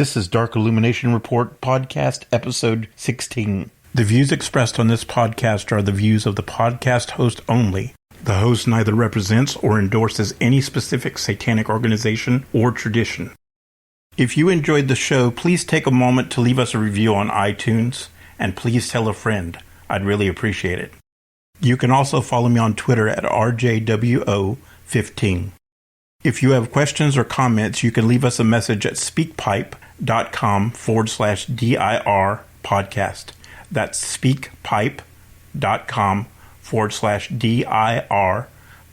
This is Dark Illumination Report Podcast, Episode 16. The views expressed on this podcast are the views of the podcast host only. The host neither represents or endorses any specific satanic organization or tradition. If you enjoyed the show, please take a moment to leave us a review on iTunes, and please tell a friend. I'd really appreciate it. You can also follow me on Twitter at RJWO15. If you have questions or comments, you can leave us a message at speakpipe.com/DIR podcast. That's speakpipe.com/DIR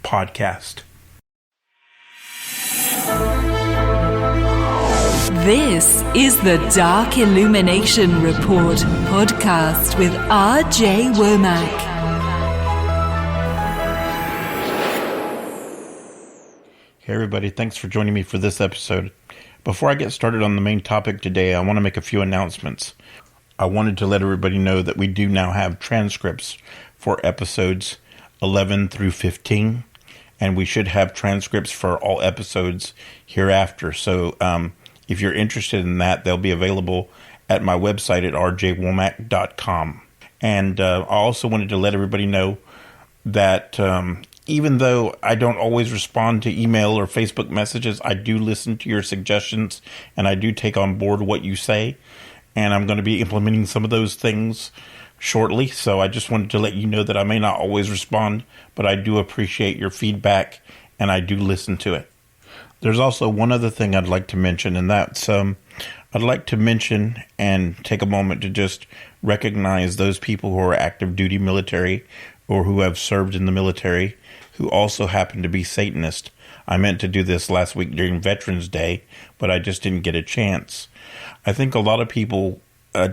podcast. This is the Dark Illumination Report podcast with RJ Womack. Hey everybody, thanks for joining me for this episode. Before I get started on the main topic today, I want to make a few announcements. I wanted to let everybody know that we do now have transcripts for episodes 11 through 15, and we should have transcripts for all episodes hereafter. So if you're interested in that, they'll be available at my website at rjwomack.com. And I also wanted to let everybody know that even though I don't always respond to email or Facebook messages, I do listen to your suggestions and I do take on board what you say. And I'm going to be implementing some of those things shortly. So I just wanted to let you know that I may not always respond, but I do appreciate your feedback and I do listen to it. There's also one other thing I'd like to mention, and that's I'd like to mention and take a moment to just recognize those people who are active duty military or who have served in the military who also happen to be Satanist. I meant to do this last week during Veterans Day, but I just didn't get a chance. I think a lot of people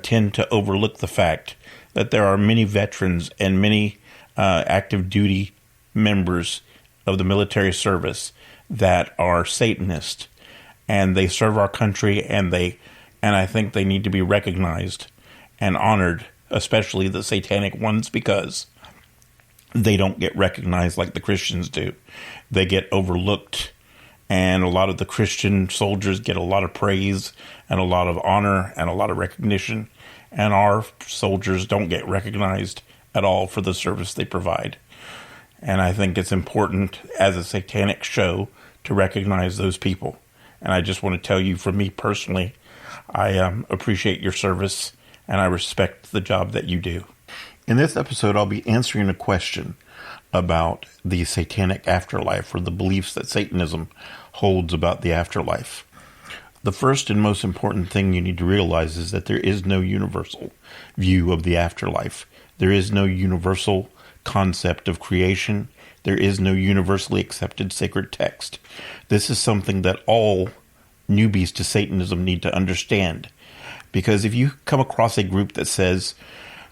tend to overlook the fact that there are many veterans and many active duty members of the military service that are Satanist, and they serve our country, and I think they need to be recognized and honored, especially the satanic ones, because they don't get recognized like the Christians do. They get overlooked, and a lot of the Christian soldiers get a lot of praise and a lot of honor and a lot of recognition, and our soldiers don't get recognized at all for the service they provide. And I think it's important as a satanic show to recognize those people. And I just want to tell you, for me personally, I appreciate your service and I respect the job that you do. In this episode, I'll be answering a question about the satanic afterlife, or the beliefs that Satanism holds about the afterlife. The first and most important thing you need to realize is that there is no universal view of the afterlife. There is no universal concept of creation. There is no universally accepted sacred text. This is something that all newbies to Satanism need to understand. Because if you come across a group that says,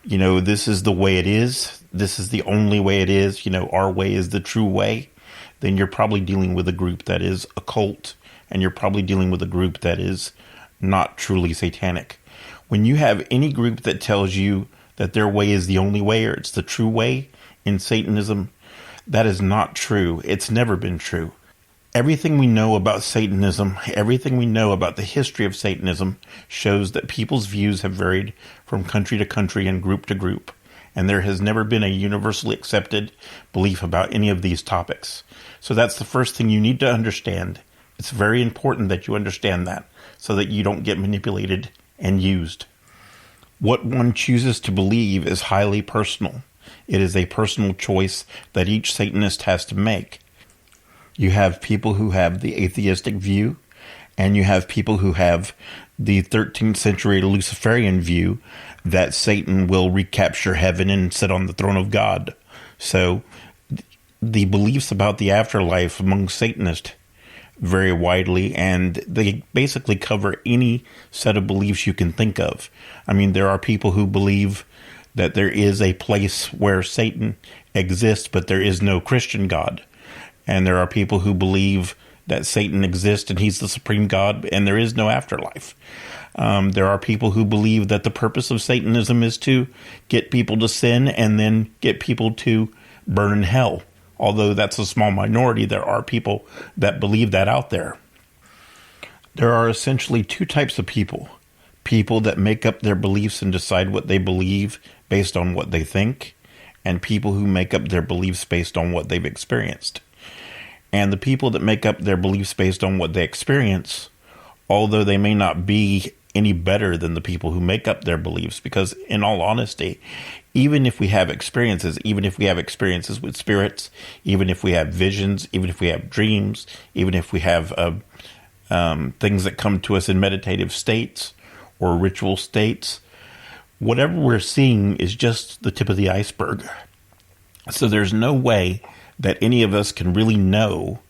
you know, this is the way it is, this is the only way it is, you know, our way is the true way, then you're probably dealing with a group that is occult, and you're probably dealing with a group that is not truly satanic. When you have any group that tells you that their way is the only way, or it's the true way in Satanism, that is not true. It's never been true. Everything we know about Satanism, everything we know about the history of Satanism, shows that people's views have varied from country to country and group to group, and there has never been a universally accepted belief about any of these topics. So that's the first thing you need to understand. It's very important that you understand that, so that you don't get manipulated and used. What one chooses to believe is highly personal. It is a personal choice that each Satanist has to make. You have people who have the atheistic view, and you have people who have the 13th century Luciferian view that Satan will recapture heaven and sit on the throne of God. So the beliefs about the afterlife among Satanists vary widely, and they basically cover any set of beliefs you can think of. I mean, there are people who believe that there is a place where Satan exists, but there is no Christian God. And there are people who believe that Satan exists and he's the supreme God and there is no afterlife. There are people who believe that the purpose of Satanism is to get people to sin and then get people to burn in hell. Although that's a small minority, there are people that believe that out there. There are essentially two types of people. People that make up their beliefs and decide what they believe based on what they think, and people who make up their beliefs based on what they've experienced. And the people that make up their beliefs based on what they experience, although they may not be any better than the people who make up their beliefs, because in all honesty, even if we have experiences with spirits, even if we have visions, even if we have dreams, even if we have things that come to us in meditative states or ritual states, whatever we're seeing is just the tip of the iceberg. So there's no way that any of us can really know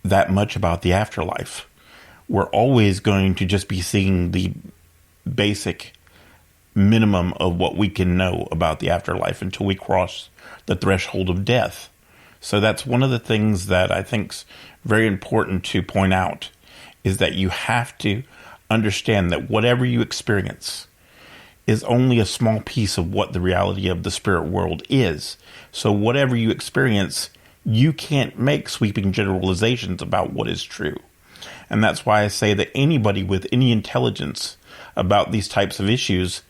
that much about the afterlife. We're always going to just be seeing the basic minimum of what we can know about the afterlife until we cross the threshold of death. So that's one of the things that I think's very important to point out, is that you have to understand that whatever you experience is only a small piece of what the reality of the spirit world is. So whatever you experience, you can't make sweeping generalizations about what is true. And that's why I say that anybody with any intelligence about these types of issues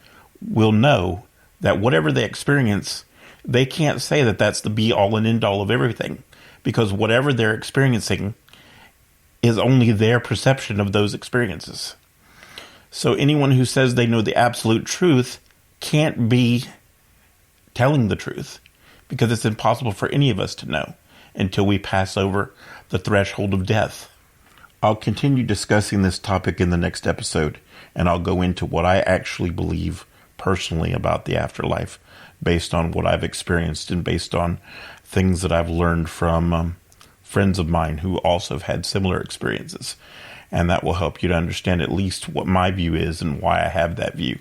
will know that whatever they experience, they can't say that that's the be-all and end-all of everything, because whatever they're experiencing is only their perception of those experiences. So anyone who says they know the absolute truth can't be telling the truth, because it's impossible for any of us to know until we pass over the threshold of death. I'll continue discussing this topic in the next episode, and I'll go into what I actually believe personally about the afterlife, based on what I've experienced and based on things that I've learned from friends of mine who also have had similar experiences. And that will help you to understand at least what my view is and why I have that view.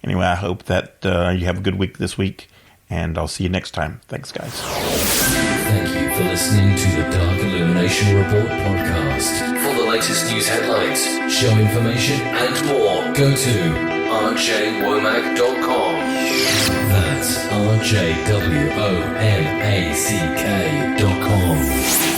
Anyway, I hope that you have a good week this week, and I'll see you next time. Thanks, guys. Thank you for listening to the Dark Illumination Report podcast. For the latest news headlines, show information, and more, go to rjwomack.com. That's rjwomack.com.